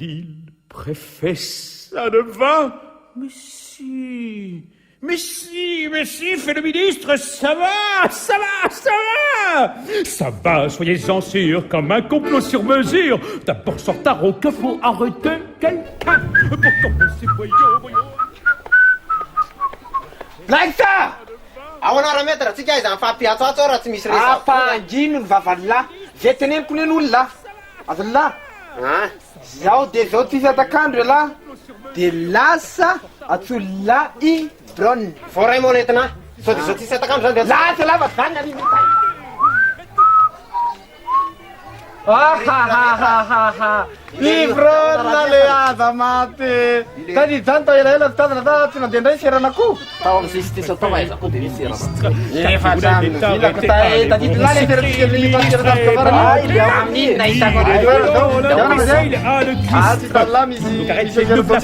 Il préfet, ça ne va? Mais si, fait le ministre, ça va. Ça va, soyez-en sûrs, comme un complot sur mesure. D'abord sur Tarot que pour arrêter quelqu'un. Pour commencer, voyons. Blaita! Aoanara mety raha tsika aiza mifampiatsoatso raha tsy misy resa. Ampangino ny vavalahy. Zay teneniko ny an'olona. Azalahy. Zaho de zao ty fiatakandro lahy. De lasa atsolahy Bron. Vao ray monetina. Sao de zao ty fiatakandro zany de lasa lava zany any mitay. Ivrona le aza maty. Tani zany tao elaela fitazana ta tsy nandeha indray seranako. Tao amin'ny justice atao aizako dia misy serana. Efa zany vilako tadity lahy le serantsika misy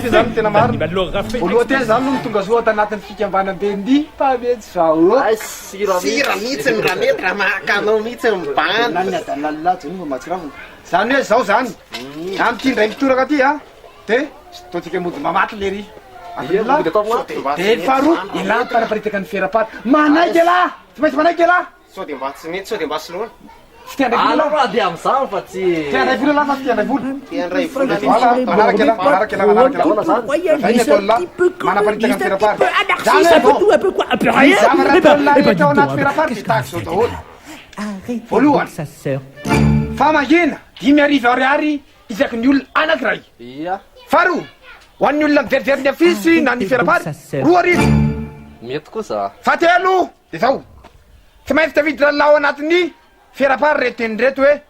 zany tena marina. Voalohateny zany no tonga zoa tanatin'ny fikambanam-be ny mpametsy zao. sira mihitsy ny raha mety raha mahakanao mihitsy mibana. Nany adalalala zany mahatsiravina. Zany hoe zao zany. Amty ndray mitoraka aty a. De totsika mody mamaty le ry. De faharoa ilany paraparitaka ny ferapaty. Manaiky lahy. Tsy maintsy manaiky lahy. Sao de mba tsy mety, sao de mba sy loana. Fitiandray vola Raha dia amin'izany fa tsy Fitiandray vola lahy fa fitiandray vola. Tiandray vola Manaraka lahy. Manaparitaka ny ferapaty. Zany hoe un peu quoi, un peu rien. tao anaty ferapaty fitaky zao daholo. Voalohany famangina 5,000 isaky ny olona anankiray. Ia. Faharoa ho an'ny olona miverivery ny afisy na ny ferapaty 2,000. Mety kosa. Fahatelo de zao tsy maintsy tavidy lalao anatin'ny ferapary reteny reto hoe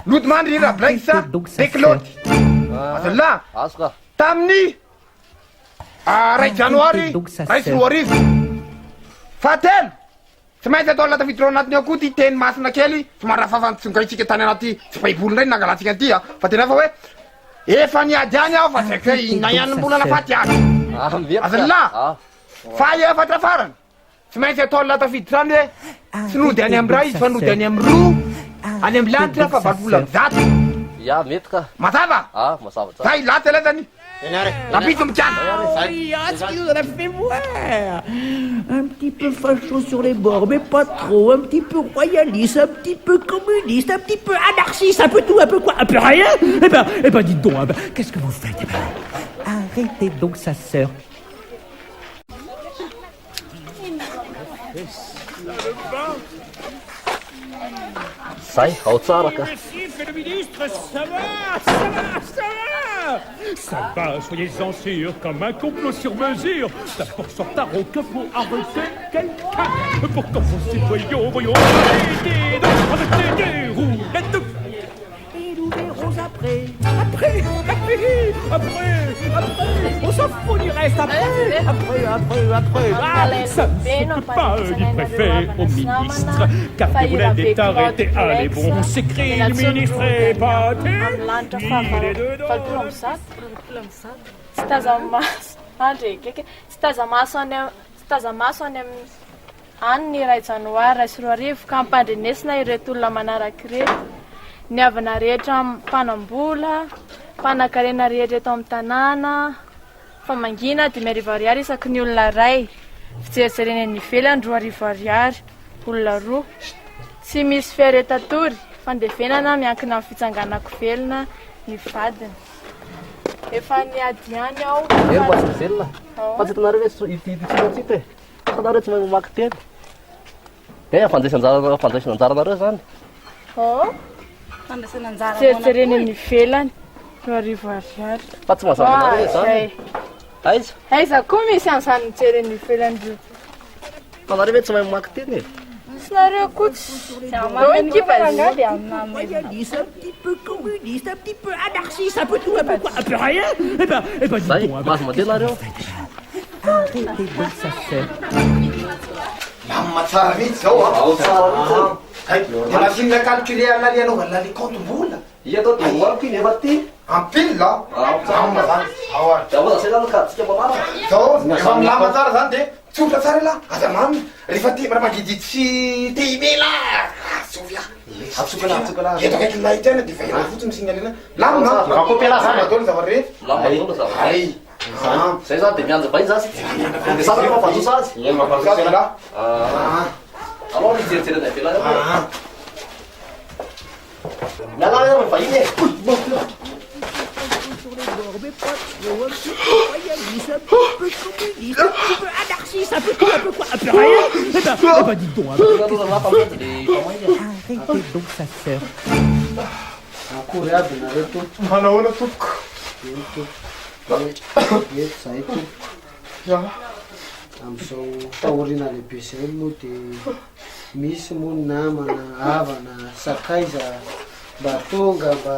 lodimandry raha blaisa dekiloty. Azalahy Azo ka. tamin'ny ray janoary ray sy 2,000. Fahatelo tsy maintsy atao latavidreo anatiny ao koa ty teny masina kely somary rahafafantsongaitsika tany anaty tsy baiboly ndray nangalatsika anty a fa tena fa hoe efa niady any aho fa zaiky hoe inahianymbola lafaty any. Azalahy fa efatra farany tsy maintsy atao latavidrany hoe tsy nody any amin'ny ray izy fa nody any amin'ny roa any amin'ny lanitra fa 8,000. Ia, mety ka. Mazava Mazava tsara. zay laty alay zany. Napito mikana. On a fait voir. Un petit peu facho sur les bords, mais pas trop. Un petit peu royaliste, un petit peu communiste, un petit peu anarchiste, un peu tout, un peu quoi, un peu rien. Eh ben, dites donc, qu'est-ce que vous faites? Arrêtez donc sa sœur. Say, ao tsara ka. Monsieur le ministre, ça va, soyez-en sûrs, comme un complot sur mesure. D'abord sur Tarot que pour arrêter quelqu'un. Pour commencer, voyons, arrêtez des roulettes. Et nous verrons après. On s'en fout du reste après. Ça ne fait pas du préfet au ministre. Car vous voulez d'être arrêté. Allez bon, s'écrit le ministre épaté. Il est dedans. Sitazamaso any any ray janoary ray sy 2,000 ka ampandrenesina ireto olona manaraka ireto. Ny avana rehetra mpanambola, mpanakarena rehetra eto amin'ny tanàna, famangina 5,000 isaky ny olona ray, fijerijerena ny ivelany 2,000 olona roa. Tsy misy fiaretatory, fandevenana miankina amin'ny fitsanganako velona ny vadiny. Efa niady any aho. Ero mba tsy velona. Fa tsy hitanareo hoe ity tsika. Hitanareo tsy mahay mamaky teny. Dia fandraisan anjaranareo zany. Jerijerena ny ivelany 2,000. Fa tsy mazava anareo zany. Aiza? Aiza koa misy an'izany mijery ny ivelany io. Hitanareo hoe tsy mahay mamaky teny e. Nareo koa tsy Royaliste, un petit peu communiste, un petit peu anarchiste, un peu tout, un peu quoi, un peu rien. Eh ben, Say, dites donc, mahazo mandeha nareo. arrêtez donc sa sœur. Matsara mihitsy zao a. De masinina calculer an'aly anaovany laly compte-mbola. Ia atao dia hoaniko iny efa ty. Ampily la. Zany. Dia ahoana zay zany ka tsika mamana. Zao efa milama tsara zany de tsotra tsara la. Aza mamy rehefa ty mara mangididy sy te email a. Sovia. Etakaky lahitena de fa ena fotsiny signalena lamina daholo zavarehetra Ay. Zay zany de mianja vahiny zasy. De sasy rehefa fanjosa azy. Alors mijerijere anay velany. Miala ary vahiny e. Sur les bords, mais pas trop, un petit peu royaliste, un petit peu communiste, un petit peu anarchiste, un peu tout, un peu quoi, un peu rien. Eh ben, dites donc, arrêtez donc sa sœur. Akory aby nareo tompo. manahoana tompoko Eto zay tompo. Am'izao taorina lehibe zay moa de misy moa ny namana, havana, sakaiza mba tonga mba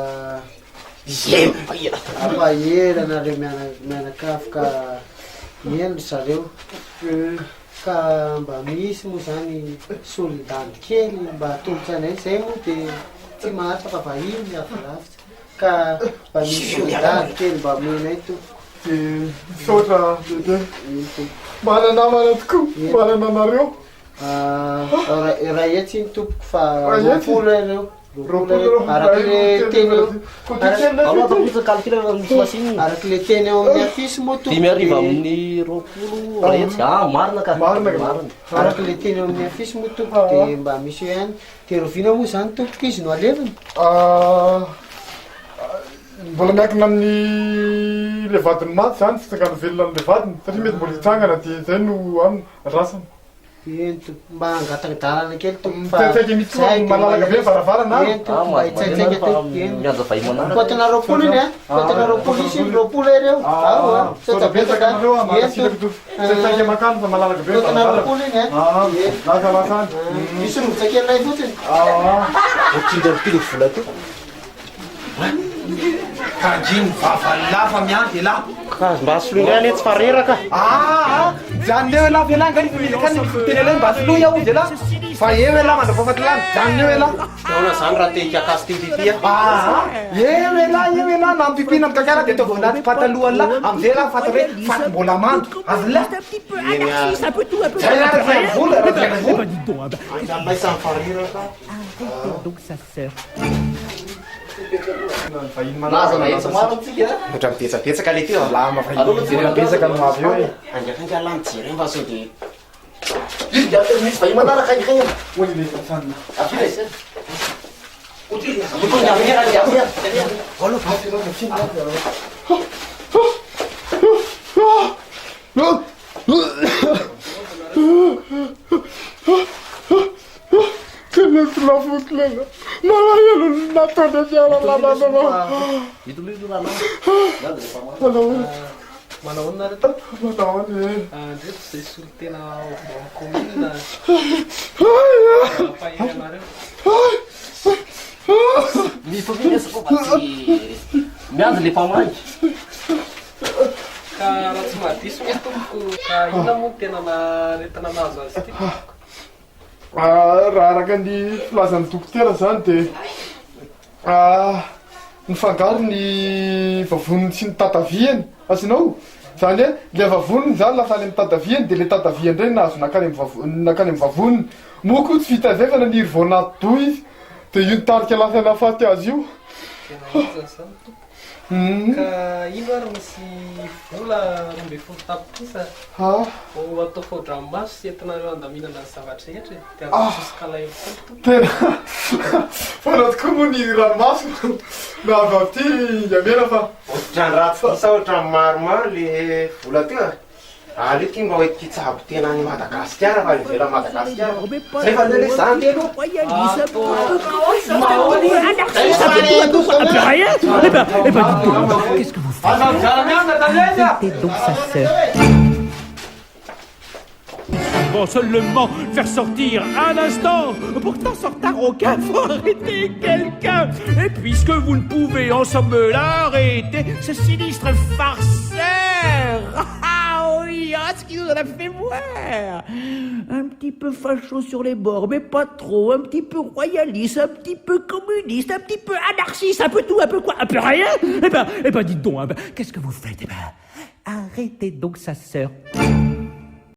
ampahera nareo mianakafo ka miendry zareo ka mba misy moa zany solidany kely mba atombotsy anay zay moa de tsy mahatraka vahiny afalavitra ka mba misy solidany kely mba menay tompo. misaotra lehibe mananamana tokoa manananareo raha etsy iny tompoko fa roapolo ireo araky le teny araky le teny eo amin'ny afisy moa Dimy ariva amin'ny roapolo rehetra. Marina ka. Marina. araky le teny eo amin'ny afisy moa tompoko de mba misy eo ihany terovina moa zany tompoko izy no aleviny. mbola miankina amin'ny le vadiny maty zany fitsangana velona am'le vadiny satria mety mbola hitsangana de zay no ano rasany Eny tompo mba angatagdalana kely tompo tsaiky mitsy malalaka be varavarana eny tompo mba hitsaitsaika tompo eny Mianja vahiny manaraka. kotana roapolo iny a kotana roapolo isy iny roapolo ireo sota betsaka nareo manasilaky tsaiky makano fa malalaka be kotana roapolo iny a lasa lasany misy rovotsakely fotsiny kajiny vavalafa miandy la mba asoloingany tsy fareraka zany leo ela velany gany fimelakany teny ela mba asolo iaho izy ela fa eo ela mandrapafatilany zany eo ela naona zany raha tehiky akasy tititya eo ela nampipina amkakara de ataovanaty pataloha la amizay la fata hoe faty mbola mando avy la Un petit peu anarchiste, un peu tout, un peu zay la raha vola Eh ben, dites donc, maisany fareraka arrêtez donc sa sœur. Laza na etsy maro amitsika. otra mibetsabetsaka le teo lama betsaka no avy eo e andrakanka lany jere mba so de Misy vahiny manaraka any kay. oy le fasana Afila izy. Butuh nyamnya kan nyamnya. Kenneth la fotlela. Malaya lo natona jara la la la. Itu lah. manao na reto Manao ni. Andreto zay solo tena commune paheranareo Misy familya sa fomba tsy miandry le mpamagy. ka raha tsy mahadiso moa tompoko ka ina moa tena naretina nazo azy ty Raha araka ny filazan'ny dokotera zany de ny fangaro ny vavoniny sy ny tataviany asinao zany hoe le vavoniny zany lafa any amin'ny tataviany de le tataviany reny nahazo nakany amin'ny vavoniny moa koa tsy vita zay fa naniry vao anaty do izy de io nitarika lasa nafaty azy io tena izany zany tompoko ka ino ary misy vola 12 tapitrisa o atao fodramaso sy entinareo andaminana ny zavatra rehetra de azosikala eo tompoko tena fanao tokoa moa ny ranomaso na avy aty iamena fa ohatrany ratsy isa ohatrany maromaro le vola teo aleky mba hoe kitsabo tena any Madagasikara fa ivela Madagasikara zay fa le zany telo Qu'est-ce que vous faites? Arrêtez donc sa sœur. Bon, seulement faire sortir un instant. Pourtant, sans retard aucun, faut arrêter quelqu'un. Et puisque vous ne pouvez en somme l'arrêter, ce sinistre farceur. Ah oui, ce qui vous en a fait voir. Un petit peu facho sur les bords, mais pas trop. Un petit peu royaliste, un petit peu communiste, un petit peu anarchiste, un peu tout, un peu quoi, un peu rien. Eh ben, dites donc, qu'est-ce que vous faites? Eh ben, arrêtez donc sa sœur.